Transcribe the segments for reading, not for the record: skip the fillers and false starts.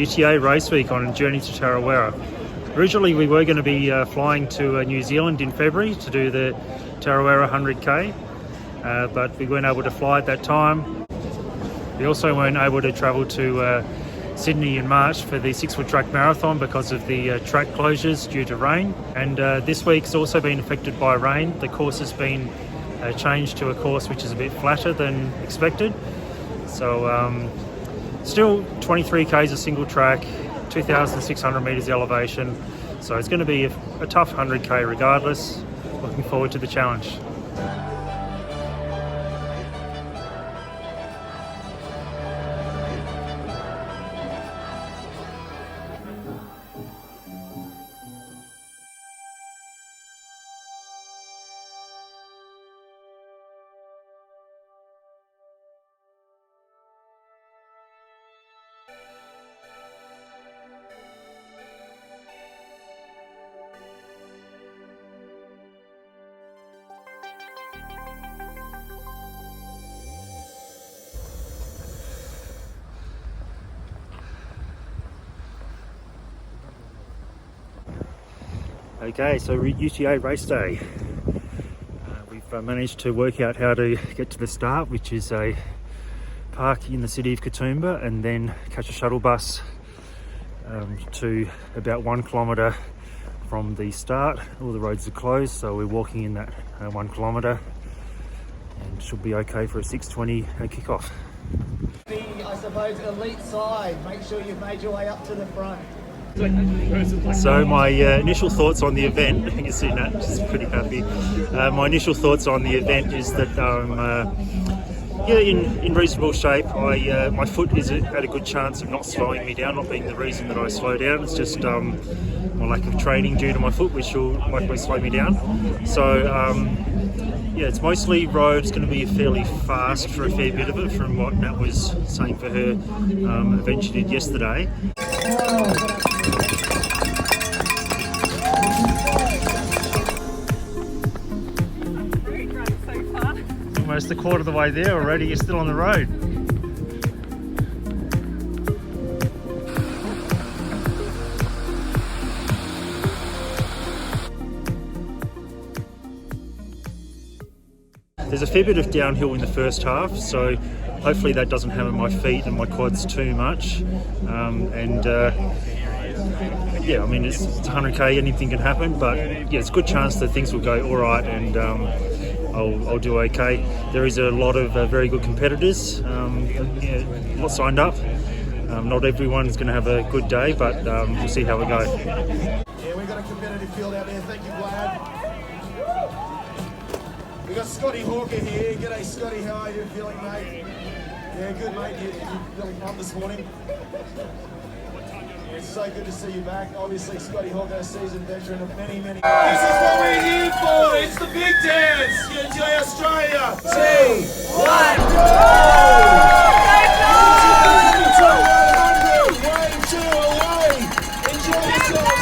UTA race week on a journey to Tarawera. Originally we were going to be flying to New Zealand in February to do the Tarawera 100k, but we weren't able to fly at that time. We also weren't able to travel to Sydney in March for the 6 Foot Track Marathon because of the track closures due to rain. And this week's also been affected by rain. The course has been changed to a course which is a bit flatter than expected. So still 23 k's a single track, 2,600 metres elevation. So it's going to be a tough 100k regardless. Looking forward to the challenge. Okay, so UTA race day. We've managed to work out how to get to the start, which is a park in the city of Katoomba, and then catch a shuttle bus to about 1 kilometre from the start. All the roads are closed, so we're walking in that 1 kilometre, and should be okay for a 6:20 kickoff. I suppose, elite side, make sure you've made your way up to the front. So my initial thoughts on the event, I think it's sitting at, just pretty happy. My initial thoughts on the event is that I'm in reasonable shape. My foot is at a good chance of not slowing me down, not being the reason that I slow down. It's just my lack of training due to my foot, which will likely slow me down. So yeah, it's mostly road. It's going to be fairly fast for a fair bit of it, from what Nat was saying for her event she did yesterday. Almost a quarter of the way there already, you're still on the road. There's a fair bit of downhill in the first half, so hopefully that doesn't hammer my feet and my quads too much. Yeah, I mean, it's 100k, anything can happen, but yeah, it's a good chance that things will go all right, and I'll do okay. There is a lot of very good competitors, yeah, a lot signed up. Not everyone's going to have a good day, but we'll see how we go. Yeah, we've got a competitive field out there. Thank you, Vlad. We've got Scotty Hawker here. G'day, Scotty. How are you feeling, mate? Yeah, good, mate. You feeling on this morning? It's so good to see you back. Obviously, Scotty Hawker, a seasoned veteran of many. This is what we're here for. It's the big dance. UTA Australia. 2, 1, go! Way too away. Enjoy yourselves.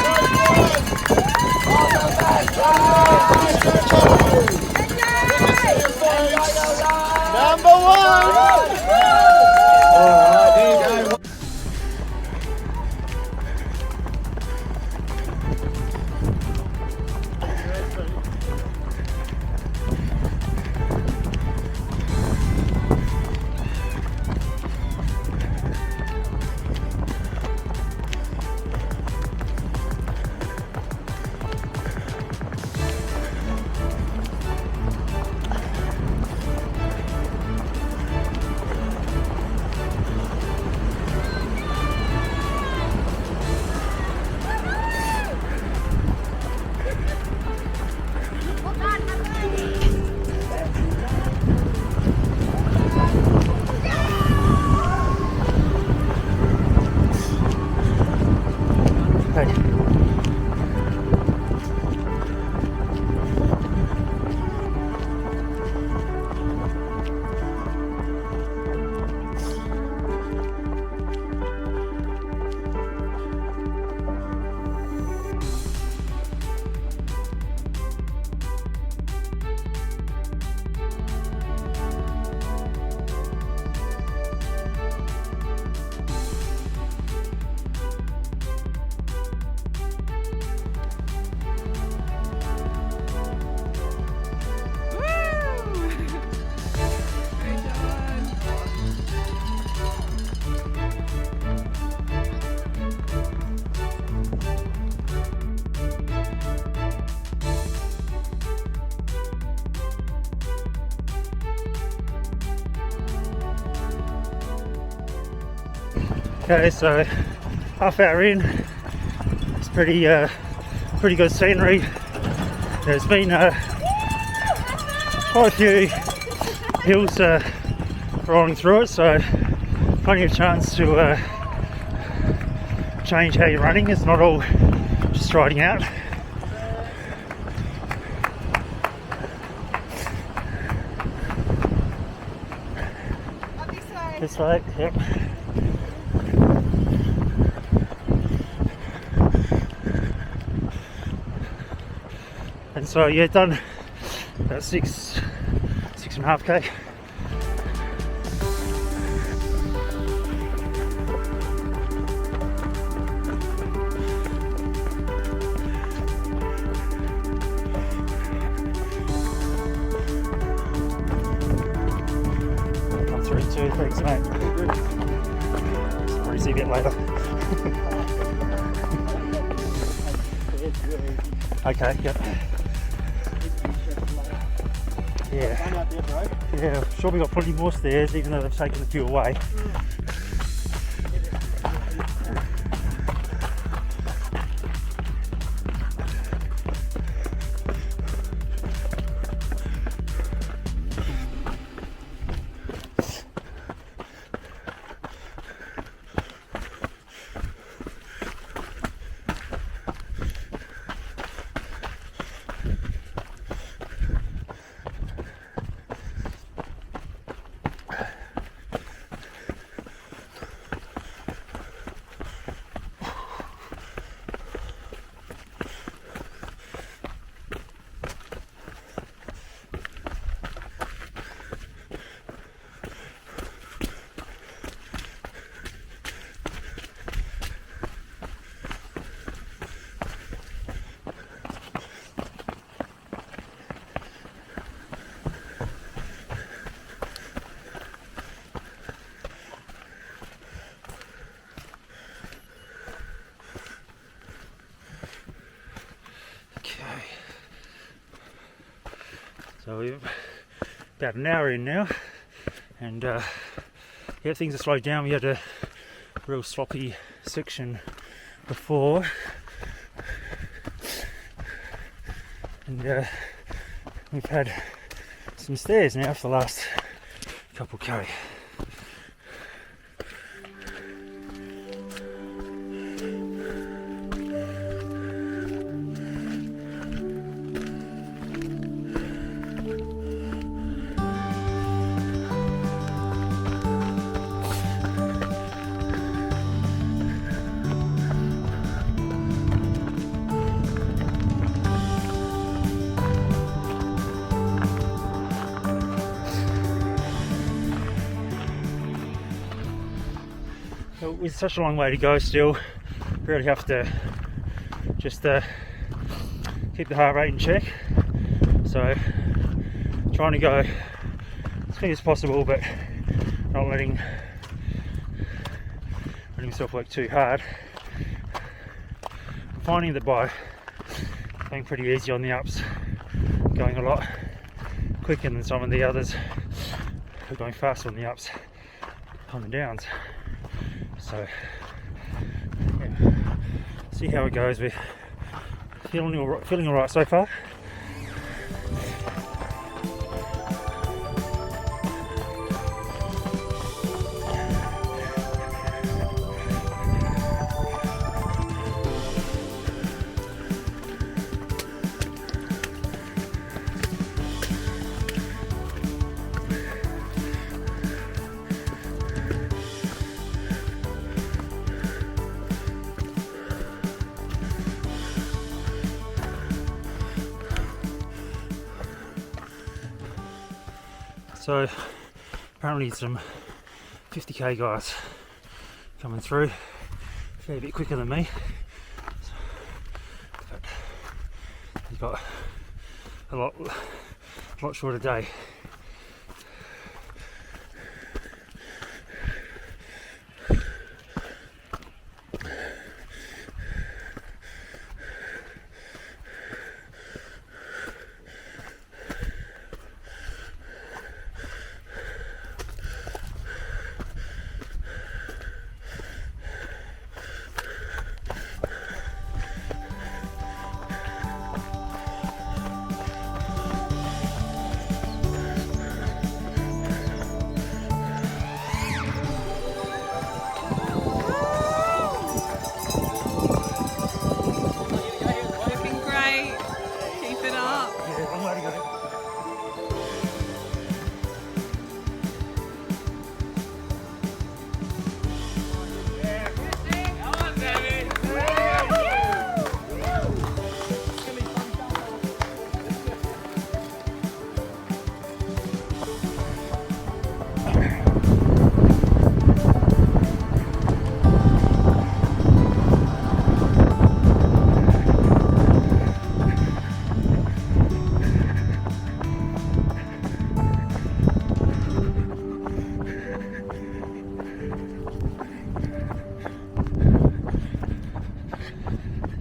Number 1. All right, there you go. Okay, so half hour in, it's pretty good scenery. There's been quite a few hills rolling through it, so plenty of chance to change how you're running. It's not all just striding out. This way, yep. And so yeah, done about 6.5k. Come through too, thanks mate. Probably see you a bit later. Okay, yep. Yeah, sure we got plenty more stairs even though they've taken a few away. So we're about an hour in now, and yeah, things are slowed down. We had a real sloppy section before, and we've had some stairs now for the last couple K. With such a long way to go still, really have to just keep the heart rate in check. So trying to go as quick as possible, but not letting myself work too hard. I'm finding that by being pretty easy on the ups, going a lot quicker than some of the others who are going faster on the ups, on the downs. So yeah, see how it goes. We're feeling all right so far. So apparently some 50k guys coming through, a fair bit quicker than me, but they've got a lot shorter day.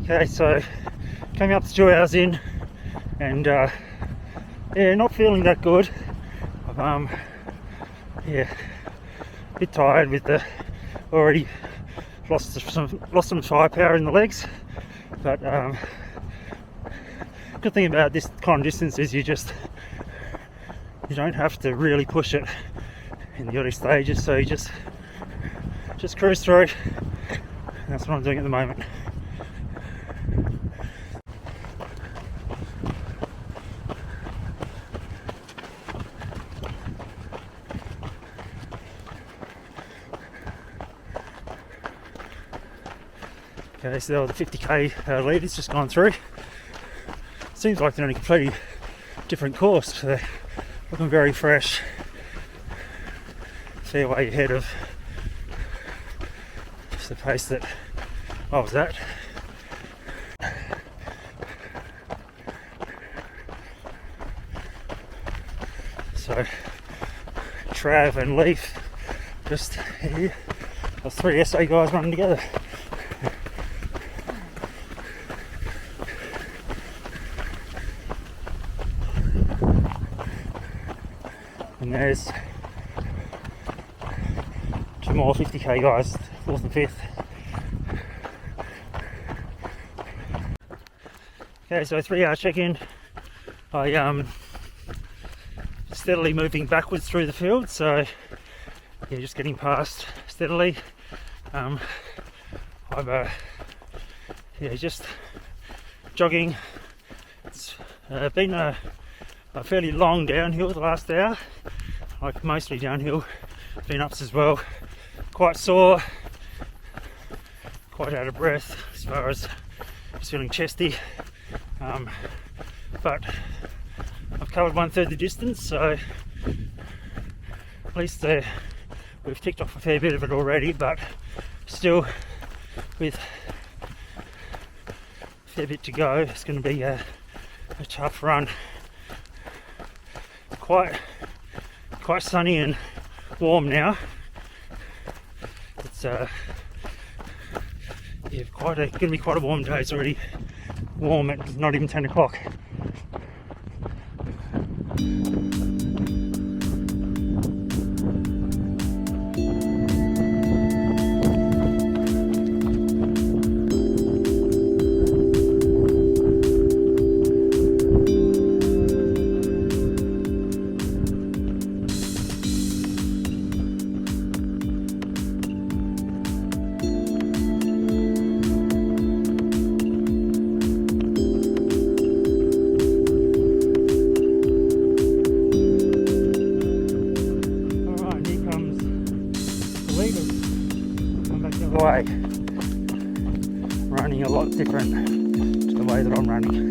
Okay, so came up to 2 hours in, and yeah, not feeling that good. Yeah, a bit tired with the already lost some firepower in the legs, but good thing about this kind of distance is you don't have to really push it in the early stages, so you just cruise through. And that's what I'm doing at the moment. Okay, so the 50k lead has just gone through. Seems like they're on a completely different course. They're looking very fresh. Fair way ahead of just the pace that I was at. So Trav and Leaf just here. Those 3 SA guys running together. And there's 2 more 50k guys, 4th and 5th. Okay, so 3 hour check-in. I steadily moving backwards through the field, so yeah, just getting past steadily. I've yeah, just jogging. It's been a fairly long downhill the last hour, like mostly downhill, been ups as well. Quite sore, quite out of breath as far as just feeling chesty, but I've covered 1/3 the distance, so at least we've ticked off a fair bit of it already, but still with a fair bit to go, it's going to be a tough run. Quite sunny and warm now. It's yeah, going to be quite a warm day. It's already warm at not even 10 o'clock. Way, running a lot different to the way that I'm running.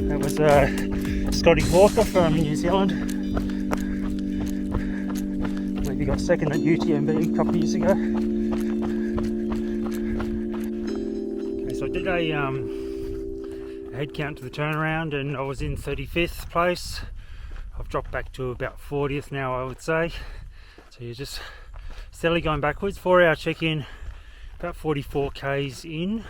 That was Scotty Hawker from New Zealand. I believe he got second at UTMB a couple of years ago. Okay, so I did a head count to the turnaround and I was in 35th place. I've dropped back to about 40th now, I would say. So you're just steadily going backwards. 4 hour check-in, about 44 k's in.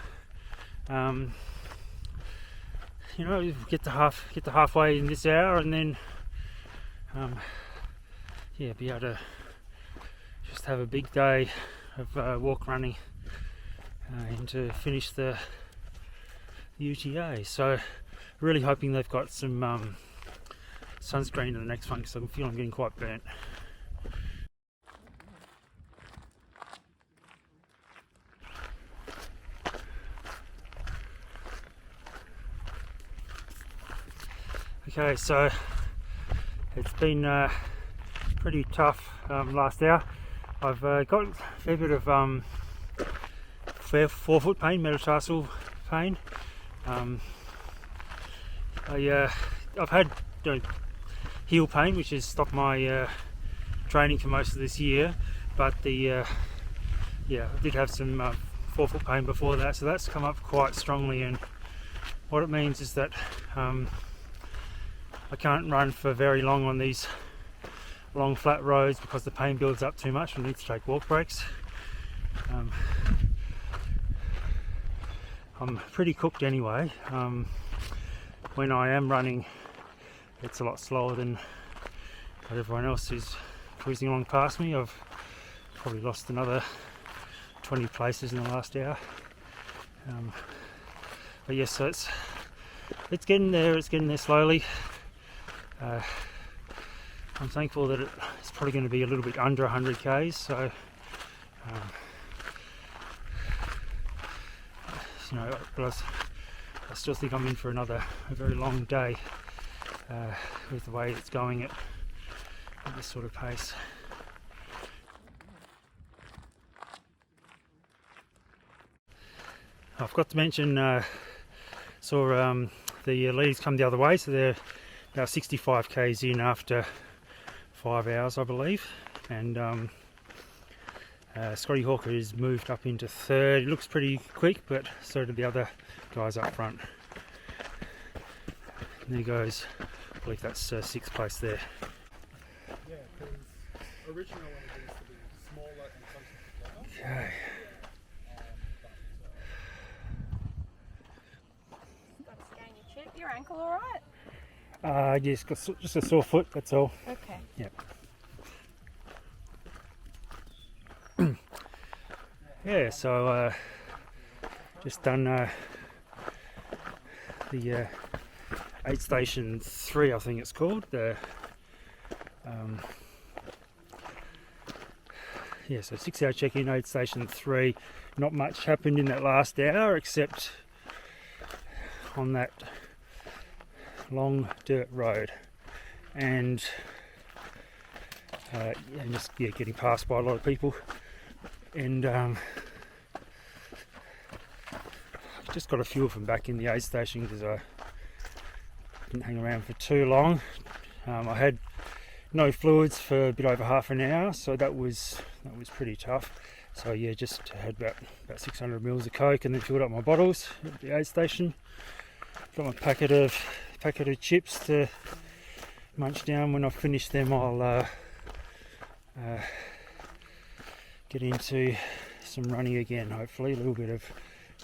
You know, get to halfway in this hour, and then yeah, be able to just have a big day of walk running and to finish the UTA. So really hoping they've got some sunscreen in the next one, because I feel I'm getting quite burnt. Okay, so it's been pretty tough last hour. I've got a fair bit of forefoot pain, metatarsal pain. I've had heel pain, which has stopped my training for most of this year, but I did have some forefoot pain before that, so that's come up quite strongly, and what it means is that I can't run for very long on these long flat roads because the pain builds up too much. I need to take walk breaks. I'm pretty cooked anyway. When I am running, it's a lot slower than what everyone else is cruising along past me. I've probably lost another 20 places in the last hour. But yes, so it's getting there. It's getting there slowly. I'm thankful that it's probably going to be a little bit under 100 k's, so you know, but I still think I'm in for a very long day with the way it's going at this sort of pace. I forgot to mention, saw the leads come the other way, so they're about 65 k's in after 5 hours, I believe, and Scotty Hawker is moved up into third. It looks pretty quick, but so do the other guys up front. And there goes, I believe that's sixth place there. Yeah, because originally I wanted these to be smaller and closer together. Okay. Got a skinny chip. Your ankle all right? Yes, got just a sore foot, that's all. Okay. Yep. Yeah, so just done the aid station 3, I think it's called. The yeah, so 6 hour check-in, aid station 3. Not much happened in that last hour except on that long dirt road, and just getting passed by a lot of people, and just got a few of them back in the aid station because I didn't hang around for too long. I had no fluids for a bit over half an hour, so that was pretty tough. So yeah, just had about 600 mils of Coke and then filled up my bottles at the aid station. Got my packet of chips to munch down. When I've finished them, I'll get into some running again, hopefully, a little bit of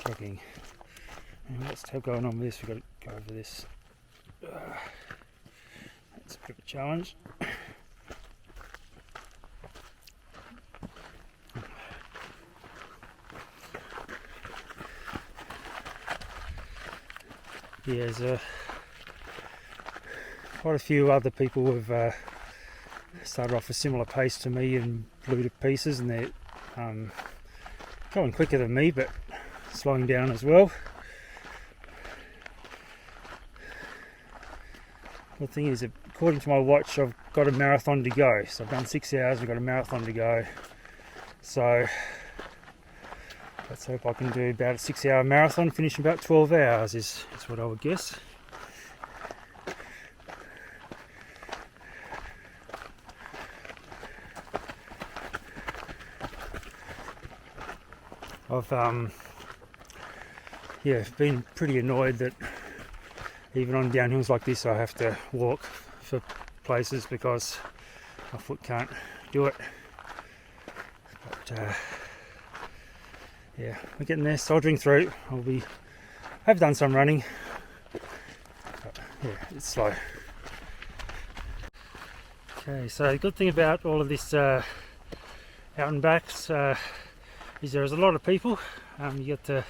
jogging. And what's going on with this? We've got to go over this. That's a bit of a challenge. yeah, there's quite a few other people who've started off a similar pace to me and blew to pieces, and they're going quicker than me, but slowing down as well. The thing is, according to my watch, I've got a marathon to go. So I've done 6 hours, I've got a marathon to go. So let's hope I can do about a 6-hour marathon, finish in about 12 hours is what I would guess. I've been pretty annoyed that even on downhills like this I have to walk for places because my foot can't do it. But yeah, we're getting there, soldiering through. I've done some running, but yeah, it's slow. Okay, so the good thing about all of this out and backs is there's a lot of people. You get to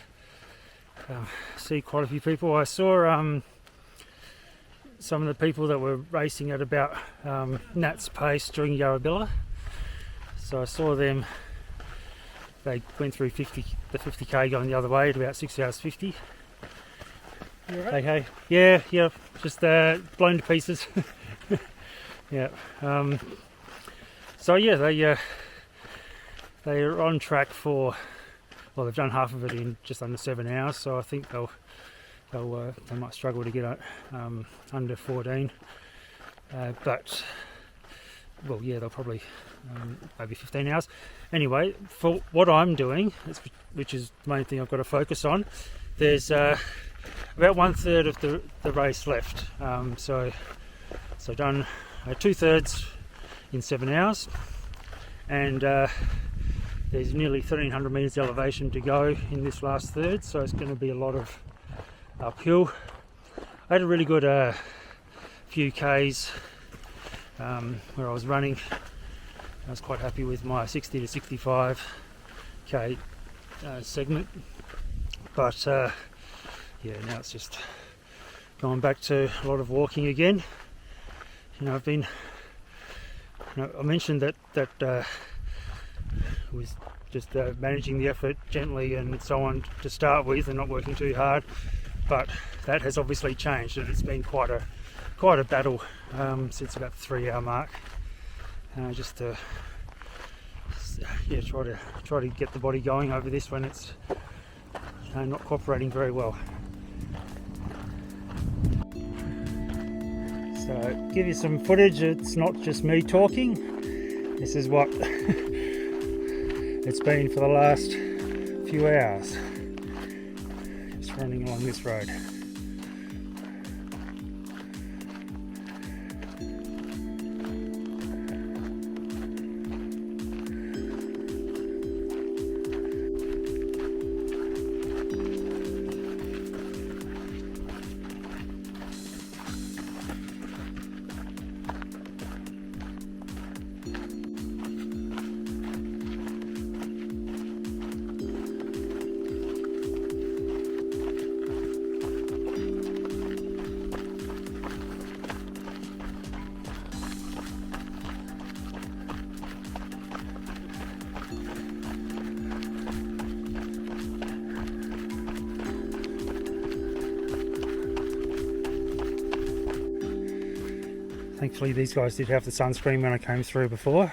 see quite a few people. I saw some of the people that were racing at about Nat's pace during Yarrabilla. So I saw them. They went through the 50k going the other way at about 6 hours 50. You all right? Hey, yeah, just blown to pieces. Yeah. So yeah, they are on track for. Well, they've done half of it in just under 7 hours, so I think they might struggle to get under 14. But well, yeah, they'll probably maybe 15 hours. Anyway, for what I'm doing, which is the main thing I've got to focus on, there's about 1/3 of the race left. So done 2/3 in 7 hours, and there's nearly 1,300 metres elevation to go in this last third, so it's going to be a lot of uphill. I had a really good few Ks where I was running. I was quite happy with my 60 to 65 K segment, but yeah, now it's just going back to a lot of walking again. You know, I mentioned that was just managing the effort gently and so on to start with, and not working too hard. But that has obviously changed, and it's been quite a battle since about the 3-hour mark. Just to try to get the body going over this when it's not cooperating very well. So give you some footage. It's not just me talking. This is what it's been for the last few hours, just running along this road. Thankfully these guys did have the sunscreen when I came through before.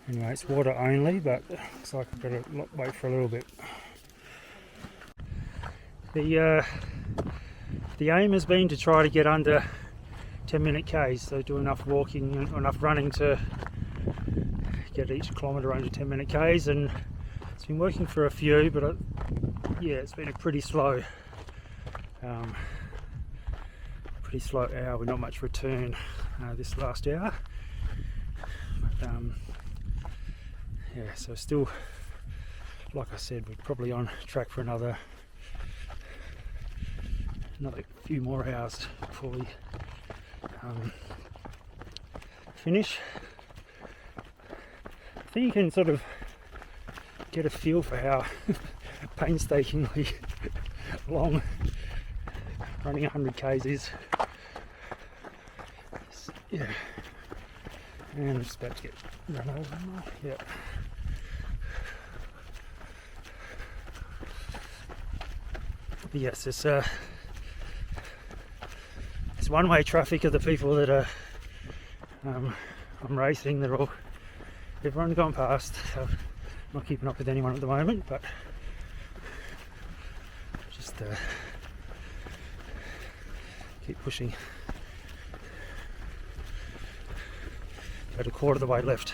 Anyway, it's water only, but looks like I've got to wait for a little bit. The aim has been to try to get under 10-minute Ks, so do enough walking and enough running to get each kilometre under 10-minute Ks, and it's been working for a few, but yeah, it's been a pretty slow hour with not much return this last hour. But, yeah, so still, like I said, we're probably on track for another few more hours before we finish. I think you can sort of get a feel for how painstakingly long running 100 k's is. Yeah, and I'm just about to get run over. Yeah. But yes, it's one-way traffic of the people that are I'm racing. Everyone's gone past. So I'm not keeping up with anyone at the moment, but just keep pushing. About a quarter of the way left.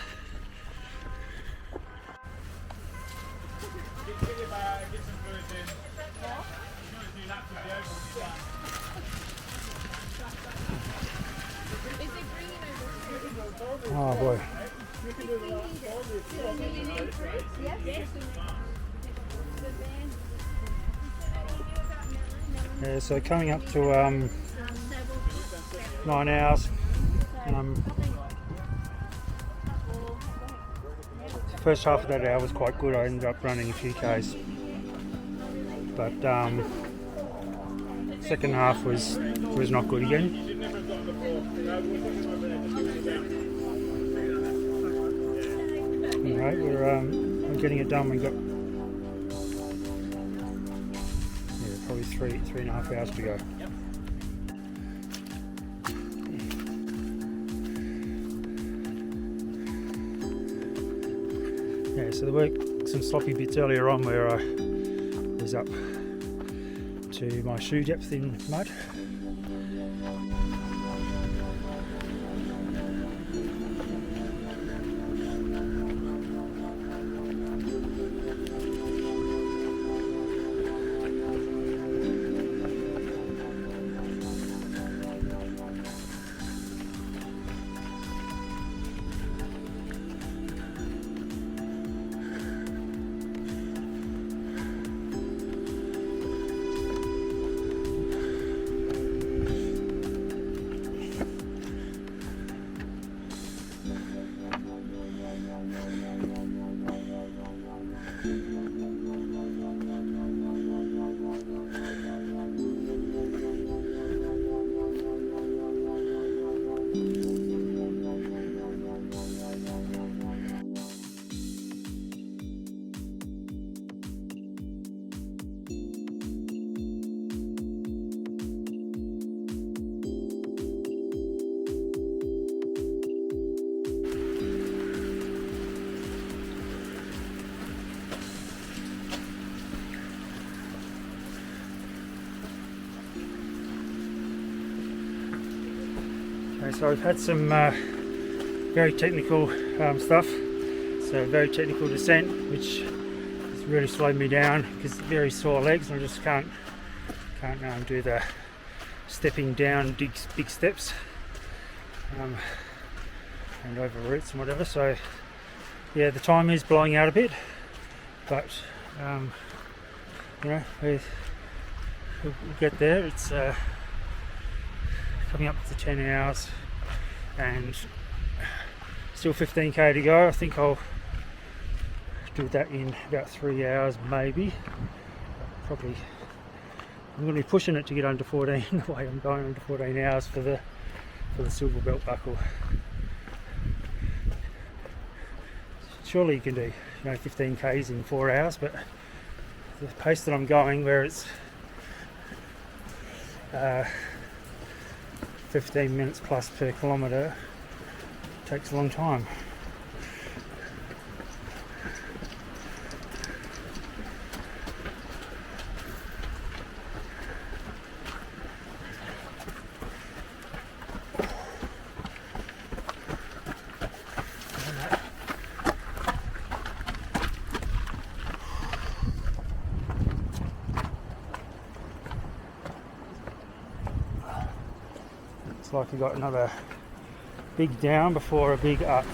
Oh boy. Yeah, so coming up to 9 hours. The first half of that hour was quite good. I ended up running a few k's, but second half was not good again. Alright, we're getting it done. We've got probably three and a half hours to go. Yeah, so there were some sloppy bits earlier on where I was up to my shoe depth in mud. So I've had some very technical stuff, so very technical descent, which has really slowed me down because very sore legs and I just can't do the stepping down big steps and over roots and whatever. So yeah, the time is blowing out a bit, but you know, we'll get there. It's coming up to 10 hours and still 15k to go. I think I'll do that in about 3 hours maybe. Probably I'm going to be pushing it to get under 14 the way I'm going, under 14 hours for the silver belt buckle. Surely you can do 15k's in 4 hours, but the pace that I'm going, where it's 15 minutes plus per kilometre, takes a long time. Looks like we've got another big down before a big up.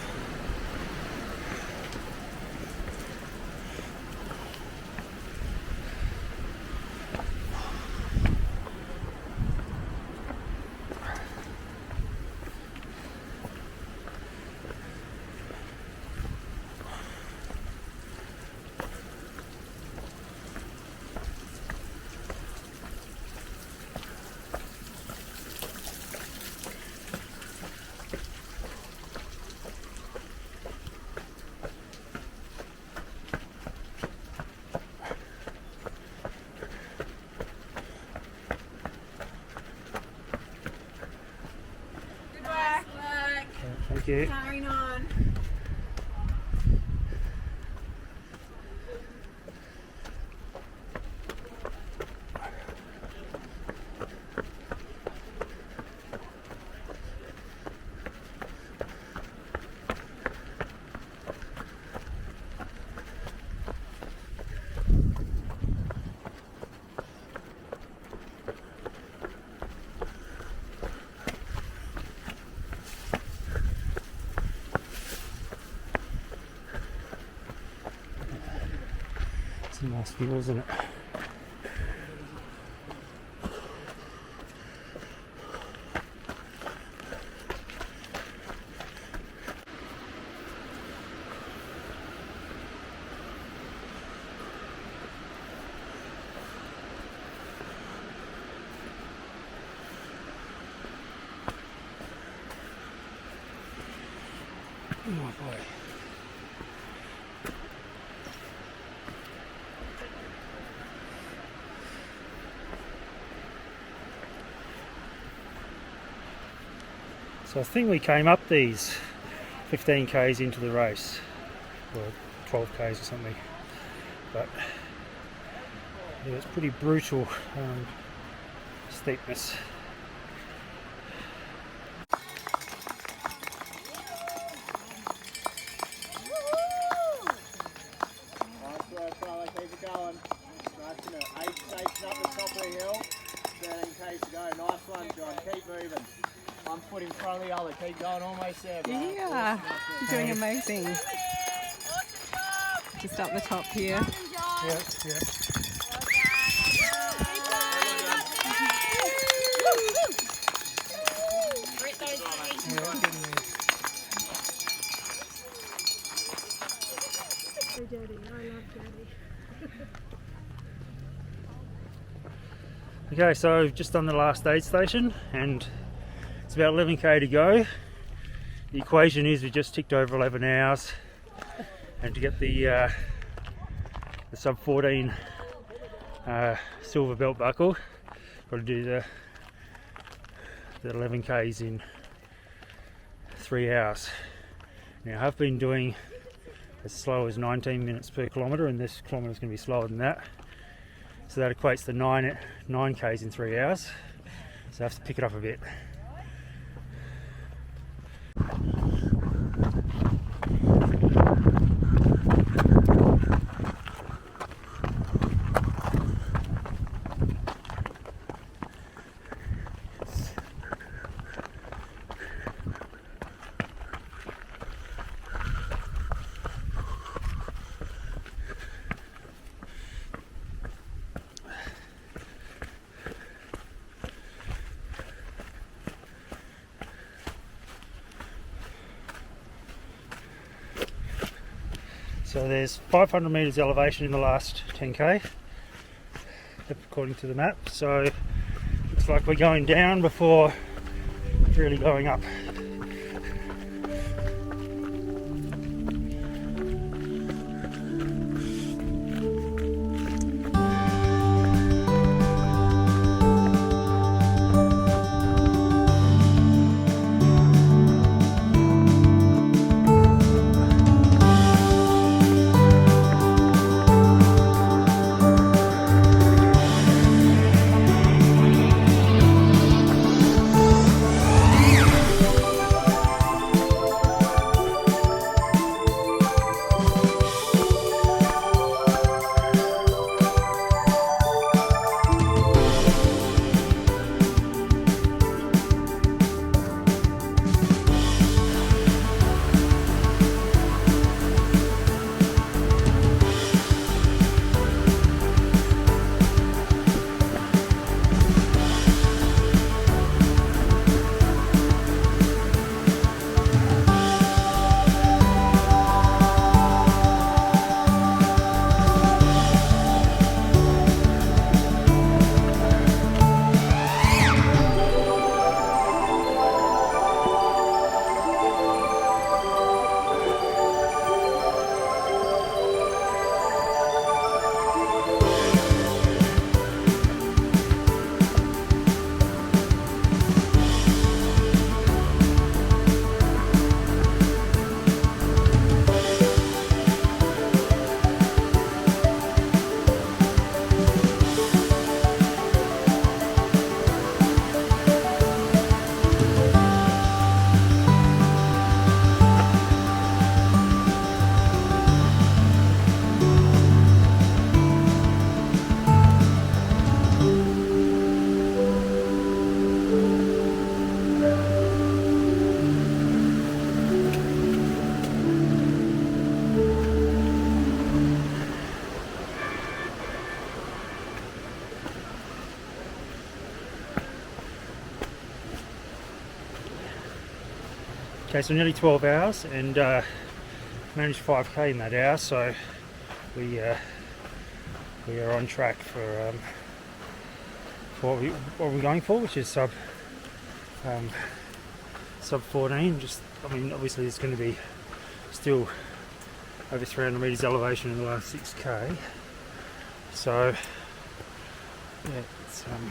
Thank you. Carrying on. It's a nice view, isn't it? Oh boy. So I think we came up these 15 k's into the race, or 12 k's or something, but yeah, it's pretty brutal steepness. Nice work, fella. Keep it going. Smashing it. 8 stations up the top of the hill. 13 k's to go. Nice one, John. Keep moving. 1 foot in front of the other. Keep going. Almost there, bro. Yeah, you're doing amazing. Just up the top here. Yeah, yeah. Okay, so we've just done the last aid station and it's about 11k to go. The equation is we just ticked over 11 hours, and to get the sub 14 silver belt buckle, got to do the 11k's in 3 hours. Now I've been doing as slow as 19 minutes per kilometre, and this kilometre is going to be slower than that. So that equates to 9k's in 3 hours. So I have to pick it up a bit. So there's 500 metres elevation in the last 10k, according to the map. So looks like we're going down before really going up. Okay, so nearly 12 hours and managed 5k in that hour, so we are on track for what we're going for, which is sub 14. I mean, obviously it's going to be still over 300 meters elevation in the last 6k, so yeah, it's going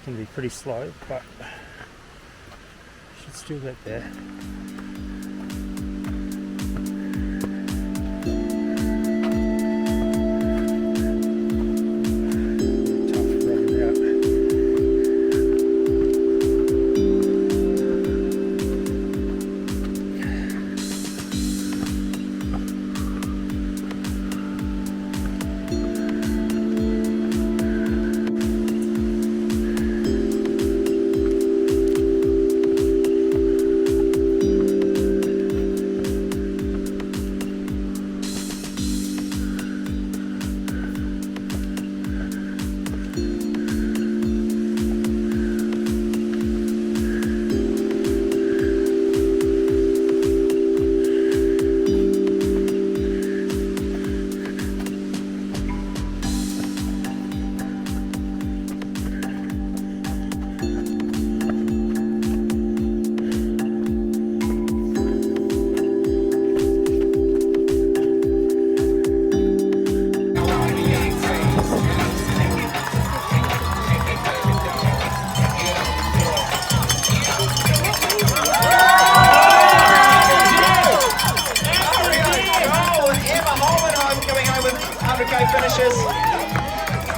to be pretty slow, but should still get there.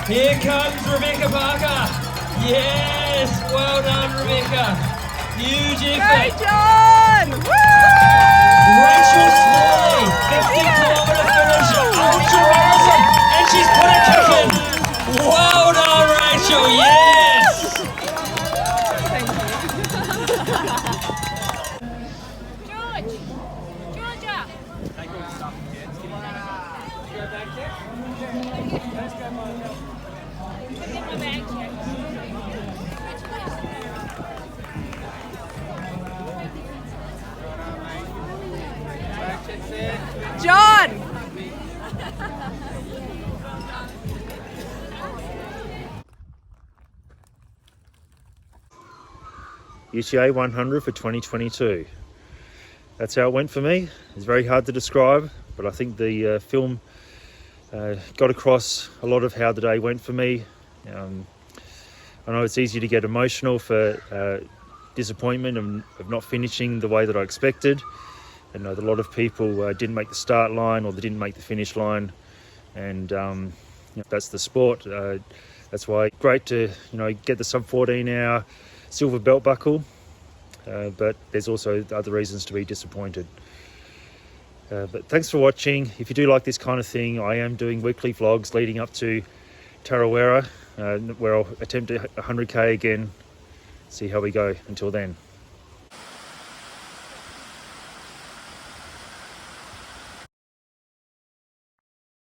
Here comes Rebecca Parker. Yes, well done, Rebecca. Huge effort. Go, John! Woo! Rachel Smalley, 50-kilometre finish, ultra marathon, and she's put a kick in. Well done, Rachel. Yes. George! Georgia! Get my bag checked. John! UTA100 for 2022. That's how it went for me. It's very hard to describe, but I think the film got across a lot of how the day went for me. I know it's easy to get emotional for disappointment of not finishing the way that I expected. I know that a lot of people didn't make the start line or they didn't make the finish line, and that's the sport. That's why it's great to get the sub 14 hour silver belt buckle, but there's also other reasons to be disappointed. But thanks for watching. If you do like this kind of thing, I am doing weekly vlogs leading up to Tarawera, where I'll attempt 100k again. See how we go. Until then.